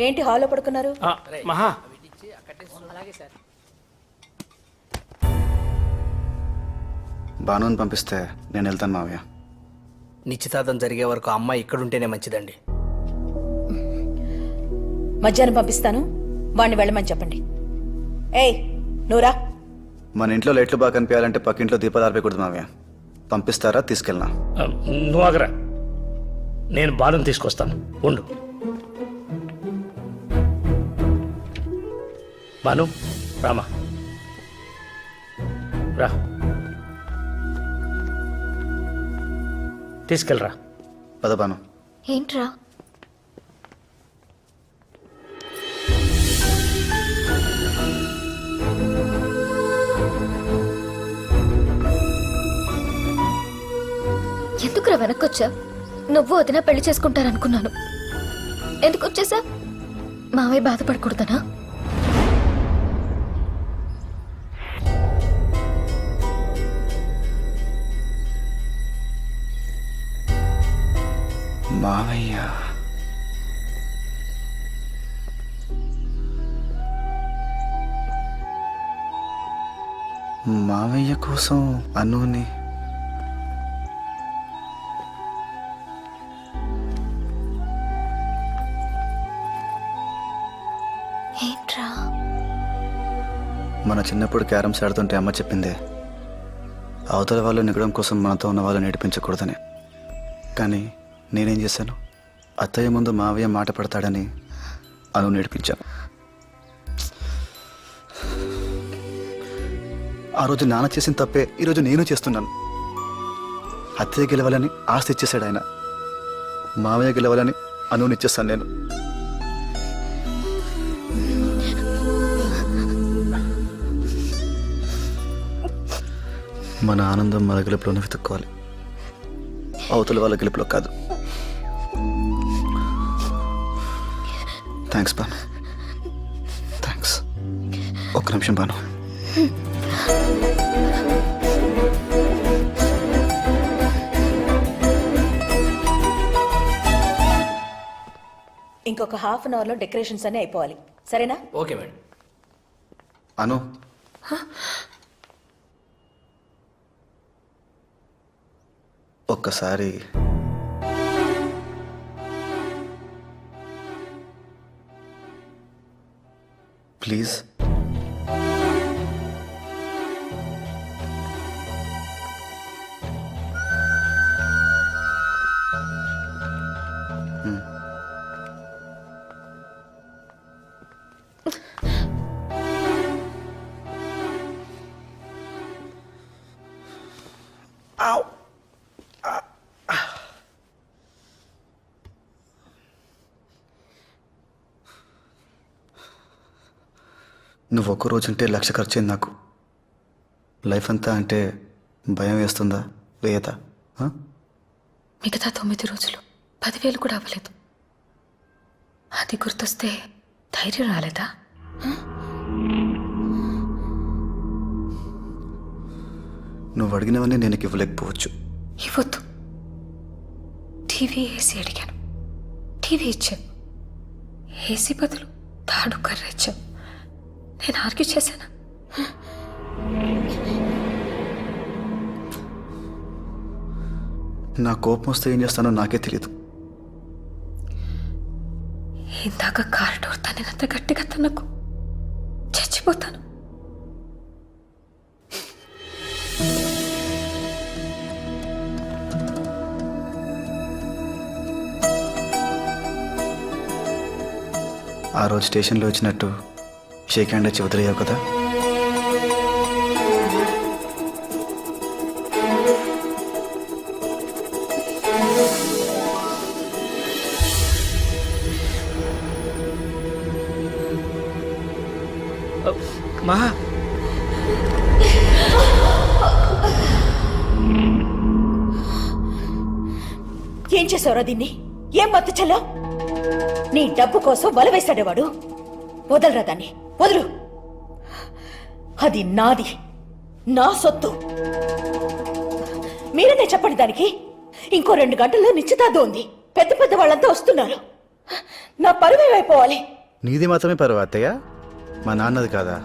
ఏంటి హాల్లో పడుకున్నారు? మహా బానుని పంపిస్తే నేను వెళ్తాను మావయ్య. నిశ్చితార్థం జరిగే వరకు అమ్మాయి ఇక్కడుంటేనే మంచిదండి. మధ్యాహ్నం పంపిస్తాను, వాణ్ణి వెళ్ళమని చెప్పండి. ఏయ్ నూరా, మన ఇంట్లో లైట్లు బాగా కనిపించాలంటే పక్కింట్లో దీపాలు ఆర్పేయకూడదు మావయ్య. పంపిస్తారా? తీసుకెళ్ళనా? నువ్వు ఆగరా, నేను బాలను తీసుకొస్తాను, ఉండు. బాను రామా, రా, తీసుకెళ్ళరా. పద బాను. ఏంట్రా? ఎందుకురా వెనక్కొచ్చా? నువ్వు వదిన పెళ్లి చేసుకుంటారనుకున్నాను. ఎందుకు వచ్చేసా? మావయ్య బాధపడకూడదనా? మావయ్య మావయ్య కోసం అనుని ఏంట్రా? మన చిన్నప్పుడు క్యారమ్స్ ఆడుతుంటే అమ్మ చెప్పిందే, అవతల వాళ్ళు నిగడం కోసం మనతో ఉన్న వాళ్ళు నేర్పించకూడదని. కానీ నేనేం చేశాను? అత్తయ్య ముందు మావయ్య మాట పడతాడని అను నేర్పించాను. ఆ రోజు నాన్న చేసిన తప్పే ఈరోజు నేను చేస్తున్నాను. అత్తయ్య గెలవాలని ఆస్తి ఇచ్చేశాడు ఆయన, మావయ్య గెలవాలని అనునిచ్చేస్తాను నేను. మన ఆనందం మన గెలుపులోనే వెతుక్కోవాలి, అవతల వాళ్ళ గెలుపులో కాదు. Thanks Banu, thanks. ఒక్క నిమిషం బాను. ఇంకొక హాఫ్ అన్ అవర్లో డెకరేషన్స్ అన్నీ అయిపోవాలి, సరేనా? Okay madam. అను, ఒక్కసారి ప్లీజ్. నువ్వు ఒక్క రోజుంటే 1,00,000 ఖర్చయింది నాకు. లైఫ్ అంతా అంటే భయం వేస్తుందా వేయదా? మిగతా 9 రోజులు 10,000 కూడా అవ్వలేదు. అది గుర్తొస్తే ధైర్యం రాలేదా? నువ్వు అడిగినవన్నీ నేను ఇవ్వలేకపోవచ్చు. ఇవ్వద్దు. టీవీ ఏసీ అడిగాను, టీవీ ఇచ్చావు. ఏసీ బదులు తాడు కర్ర ఇచ్చావు. నేను ఆర్గ్యూ చేశానా? నా కోపం వస్తే ఏం చేస్తానో నాకే తెలియదు. ఇందాక కార్ డోర్ తన్నినంత గట్టిగా తనకు చచ్చిపోతాను. ఆ రోజు స్టేషన్లో వచ్చినట్టు షేక్ హ్యాండ్ వచ్చి వదిలేయావు కదా. మహా, ఏం చేసావురా దీన్ని? ఏం మత్తు చల్లో? నీ డబ్బు కోసం వల వేశాడేవాడు. వదలరా దాన్ని, వదులు. అది నాది, నా సొత్తు. మీరనే చెప్పండి దానికి. ఇంకో 2 గంటల్లో నిశ్చితార్థం ఉంది. పెద్ద పెద్ద వాళ్ళంతా వస్తున్నారు. నా పరువేమైపోవాలి. నీది మాత్రమే పరువు అత్తయ్య, మా నాన్నది కాదా?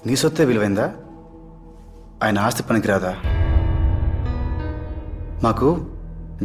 నీ సొత్తే విలువైందా? ఆయన ఆస్తి పనికిరాదా? మాకు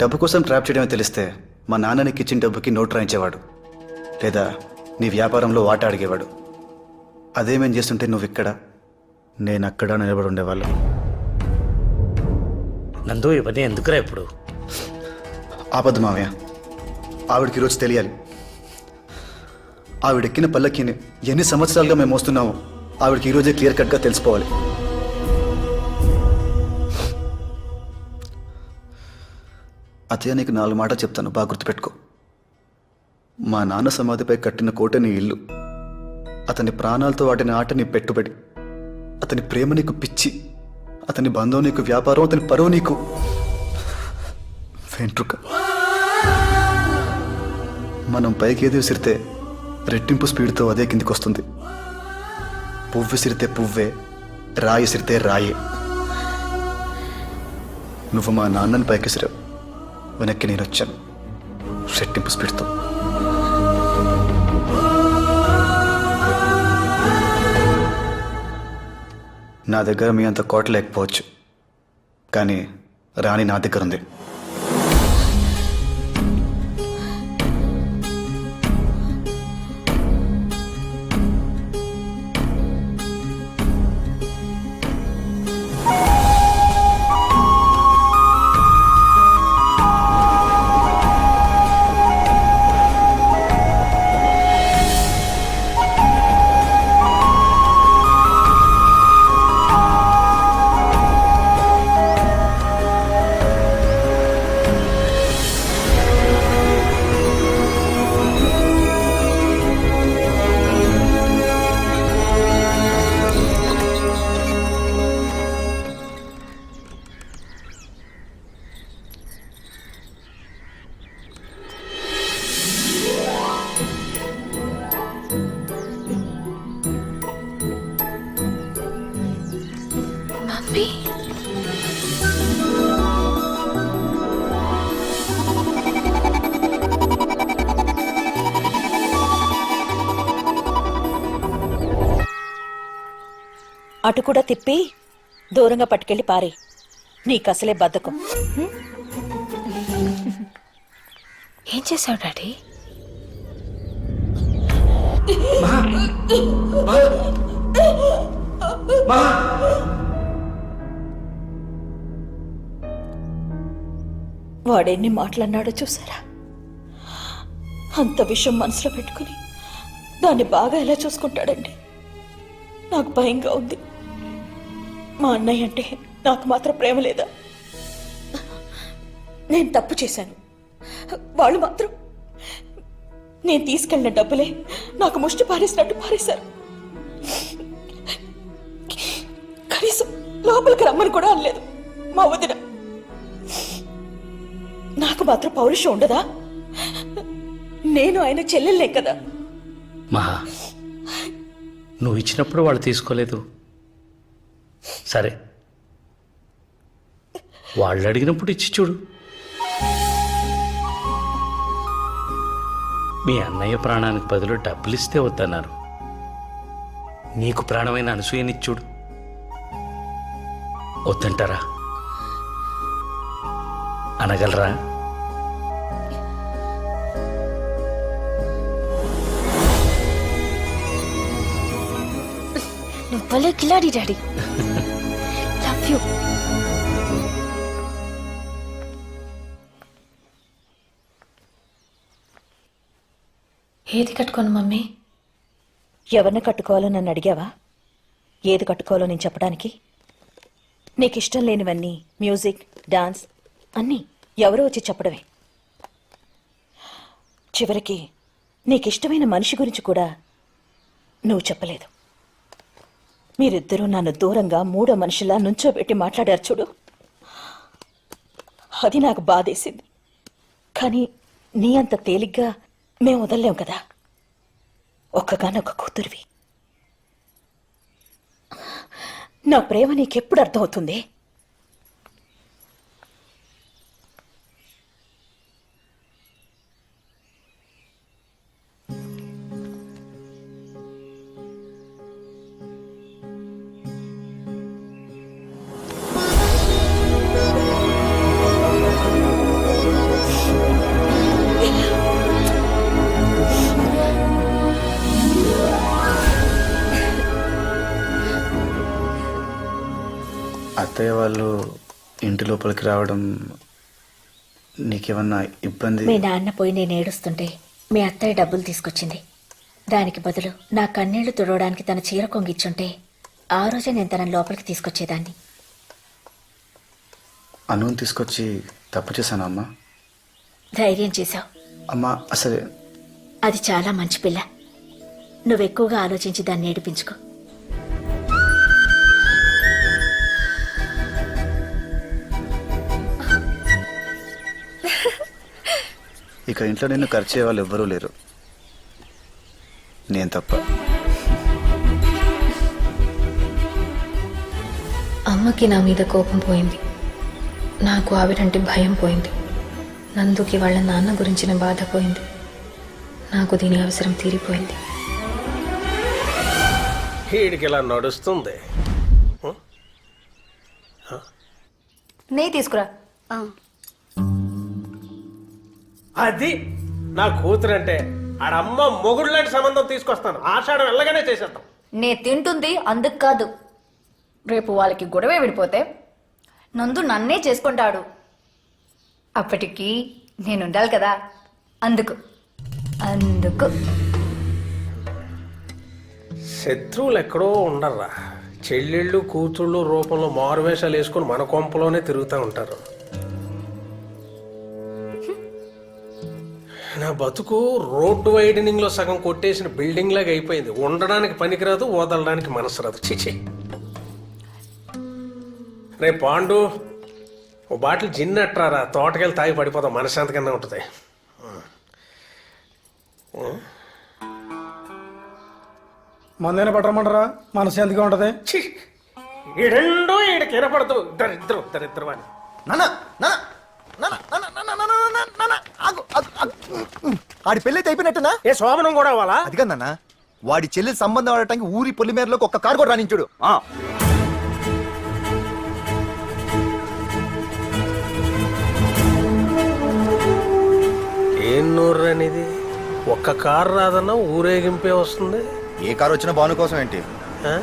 డబ్బు కోసం ట్రాప్ చేయడమే తెలిస్తే మా నాన్న నీకు ఇచ్చిన డబ్బుకి నోట్ రాయించేవాడు, లేదా నీ వ్యాపారంలో వాటా అడిగేవాడు. అదేమేం చేస్తుంటే నువ్వు ఇక్కడ, నేను అక్కడ నిలబడి ఉండేవాళ్ళు. నందు ఇవన్నీ ఎందుకురా ఇప్పుడు? ఆపద్దు మావయ్య, ఆవిడకి ఈరోజు తెలియాలి. ఆవిడెక్కిన పల్లకిని ఎన్ని సంవత్సరాలుగా మేము మోస్తున్నామో ఆవిడకి ఈరోజే క్లియర్ కట్గా తెలిసిపోవాలి. అతయ్య, నీకు 4 మాటలు చెప్తాను, బాగా గుర్తుపెట్టుకో. మా నాన్న సమాధిపై కట్టిన కోట నీ ఇల్లు, అతని ప్రాణాలతో వాటిని ఆట నీ పెట్టుబడి, అతని ప్రేమ నీకు పిచ్చి, అతని బంధం నీకు వ్యాపారం, అతని పరువు నీకు వెంట్రుక. మనం పైకి ఏది విసిరితే రెట్టింపు స్పీడ్తో అదే కిందికి వస్తుంది. పువ్వు విసిరితే పువ్వే, రాయి విసిరితే రాయే. నువ్వు మా నాన్నని పైకి విసిరావు, వెనక్కి నేను వచ్చాను రెట్టింపు స్పీడ్తో. నా దగ్గర మీ అంత కోట లేకపోవచ్చు, కానీ రాణి నా దగ్గర ఉంది. మమ్మీ, అటు కూడా తిప్పి దూరంగా పట్టుకెళ్ళి పారే. నీకసలే బద్ధకం. ఏం చేశావు డాడీ? వాడెన్ని మాటలన్నాడో చూసారా? అంత విషయం మనసులో పెట్టుకుని దాన్ని బాగా ఎలా చూసుకుంటాడండి. నాకు భయంగా ఉంది. మా అన్నయ్య అంటే నాకు మాత్రం ప్రేమ లేదా? నేను తప్పు చేశాను, వాళ్ళు మాత్రం నేను తీసుకెళ్ళిన డబ్బులే నాకు ముష్టి పారేసినట్టు పారేశారు. కనీసం లోపలికి రమ్మని కూడా అనలేదు మా వదిన. నాకు మాత్రం పౌరుషం ఉండదా? నేను ఆయన చెల్లెలే కదా. మహా, నువ్వు ఇచ్చినప్పుడు వాళ్ళు తీసుకోలేదు, సరే వాళ్ళు అడిగినప్పుడు ఇచ్చి చూడు. మీ అన్నయ్య ప్రాణానికి బదులు డబ్బులు ఇస్తే వద్దన్నారు. నీకు ప్రాణమైన అనసూయనిచ్చి చూడు, వద్దంటారా? అనగలరా? నువ్వు భలే కిలాడి డాడీ. Love you. ఏది కట్టుకోను మమ్మీ? ఎవరిని కట్టుకోవాలో నన్ను అడిగావా? ఏది కట్టుకోవాలో నేను చెప్పడానికి? నీకు ఇష్టం లేనివన్నీ, మ్యూజిక్, డాన్స్ అన్నీ ఎవరో వచ్చి చెప్పడమే. చివరికి నీకిష్టమైన మనిషి గురించి కూడా నువ్వు చెప్పలేదు. మీరిద్దరూ నన్ను దూరంగా మూడో మనిషిలా నుంచోబెట్టి మాట్లాడారు చూడు, అది నాకు బాధేసింది. కానీ నీ అంత తేలిగ్గా మేము వదలలేం కదా. ఒక్కగానొక్క కూతురివి. నా ప్రేమ నీకెప్పుడు అర్థమవుతుంది? అత్తయ్య వాళ్ళు ఇంటి లోపలికి రావడం నీకేమన్నా ఇబ్బంది? మీ నాన్న పోయి నేను ఏడుస్తుంటే మీ అత్తయ్య డబ్బులు తీసుకొచ్చింది. దానికి బదులు నా కన్నీళ్లు తుడవడానికి తన చీర కొంగిచ్చుంటే ఆ రోజే నేను తన లోపలికి తీసుకొచ్చేదాన్ని. అనుని తీసుకొచ్చి తప్పు చేశాను అమ్మా. ధైర్యం చేశావు. అమ్మా అసలే అది చాలా మంచి పిల్ల. నువ్వెక్కువగా ఆలోచించి దాన్ని ఏడిపించుకో. ఇక ఇంట్లో నిన్ను ఖర్చే వాళ్ళు ఎవ్వరూ లేరు, నేను తప్ప. అమ్మకి నా మీద కోపం పోయింది, నాకు ఆవిడంటే భయం పోయింది, నందుకి వాళ్ళ నాన్న గురించిన బాధ పోయింది, నాకు దీని అవసరం తీరిపోయింది. వీడికి ఇలా నడుస్తుంది. నెయ్యి తీసుకురా. అది నా కూతురు అంటే ఆడమ్మ మొగుడు లాంటి సంబంధం తీసుకొస్తాను. ఆషాఢం వెళ్ళగానే చేసేద్దాం. నే తింటుంది అందుకు కాదు. రేపు వాళ్ళకి గొడవే విడిపోతే నందు నన్నే చేసుకుంటాడు. అప్పటికి నేను ఉండాలి కదా, అందుకు అందుకు శత్రువులు ఎక్కడో ఉండర్రా. చెల్లెళ్ళు కూతుళ్ళు రూపంలో మారువేషాలు వేసుకుని మన కొంపలోనే తిరుగుతూ ఉంటారు. నా బతుకు రోడ్డు వైడనింగ్ లో సగం కొట్టేసిన బిల్డింగ్ లాగా అయిపోయింది. ఉండడానికి పనికిరాదు, వదలడానికి మనసు రాదు. చిచి. రే పాండు, ఓ బాటిల్ జిన్ అట్రారా, తోటకెళ్ళి తాగి పడిపోతాం, మనశాంతికన్నా ఉంటుంది. మందైనా పట్టమంటారా? మనసు ఎందుకు ఉంటది? ఛీ! ఈ రెండు ఈడికి వినపడదు. దరిద్రం దరిద్రం అని. ఆడి పెళ్లి అయితే అయిపోయినట్టేనా? ఏ శోభనం కూడా అవ్వాలా? అది కదన్నా, వాడి చెల్లి సంబంధం ఆడటానికి ఊరి పొలిమేరలోకి ఒక్క కారు కూడా రానించుడు. ఏం నోర్రు అనేది? ఒక్క కారు రాదన్నా ఊరేగింపే వస్తుంది. ఏ కారు వచ్చినా భాను కోసం ఏంటి? ఆ?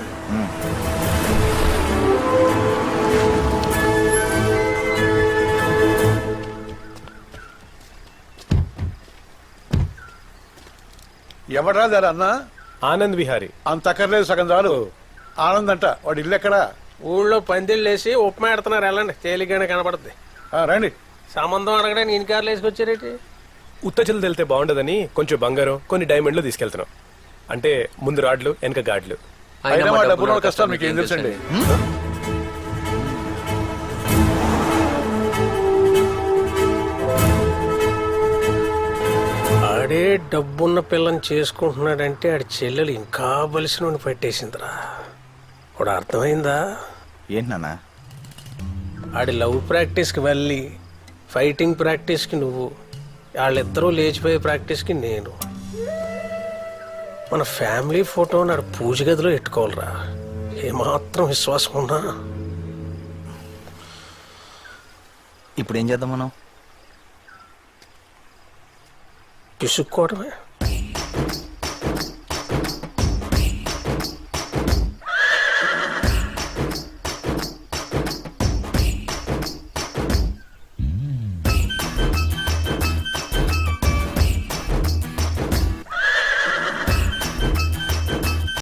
ఎవడ్రా దారా అన్న? ఆనంద్ విహారీ. అంత అక్కర్లేదు, సగం చాలు. ఆనంద్ అంట, వాడి ఇల్లు ఎక్కడా? ఊళ్ళో పందిళ్ళు వేసి ఉప్మా ఎడుతున్నారు. వెళ్ళండి, తేలిగ్గానే కనపడుద్ది. రండి. సంబంధం అడగడానికి ఇన్ని కార్లు వేసుకొచ్చారేంటి? ఉత్తచలు తెలితే బాగుండదని కొంచెం బంగారం, కొన్ని డైమండ్లు తీసుకెళ్తున్నాం. అంటే ముందు రాడ్లు, వెనక గాడ్లు. అయినా మా డబ్బుల కష్టాలు మీకు ఏం తెలుసండి? ఆడే డబ్బున్న పిల్లని చేసుకుంటున్నాడంటే ఆడి చెల్లెలు ఇంకా బలిసిన పెట్టేసిందిరా. ఇప్పుడు అర్థమైందా? ఏంటన్నా? ఆడి లవ్ ప్రాక్టీస్కి వెళ్ళి, ఫైటింగ్ ప్రాక్టీస్కి నువ్వు, వాళ్ళిద్దరూ లేచిపోయే ప్రాక్టీస్కి నేను. మన ఫ్యామిలీ ఫోటో నాడు పూజ గదిలో పెట్టుకోవాలరా. ఏమాత్రం విశ్వాసం ఉన్నా. ఇప్పుడు ఏం చేద్దాం మనం? పిసుక్కోవడమే.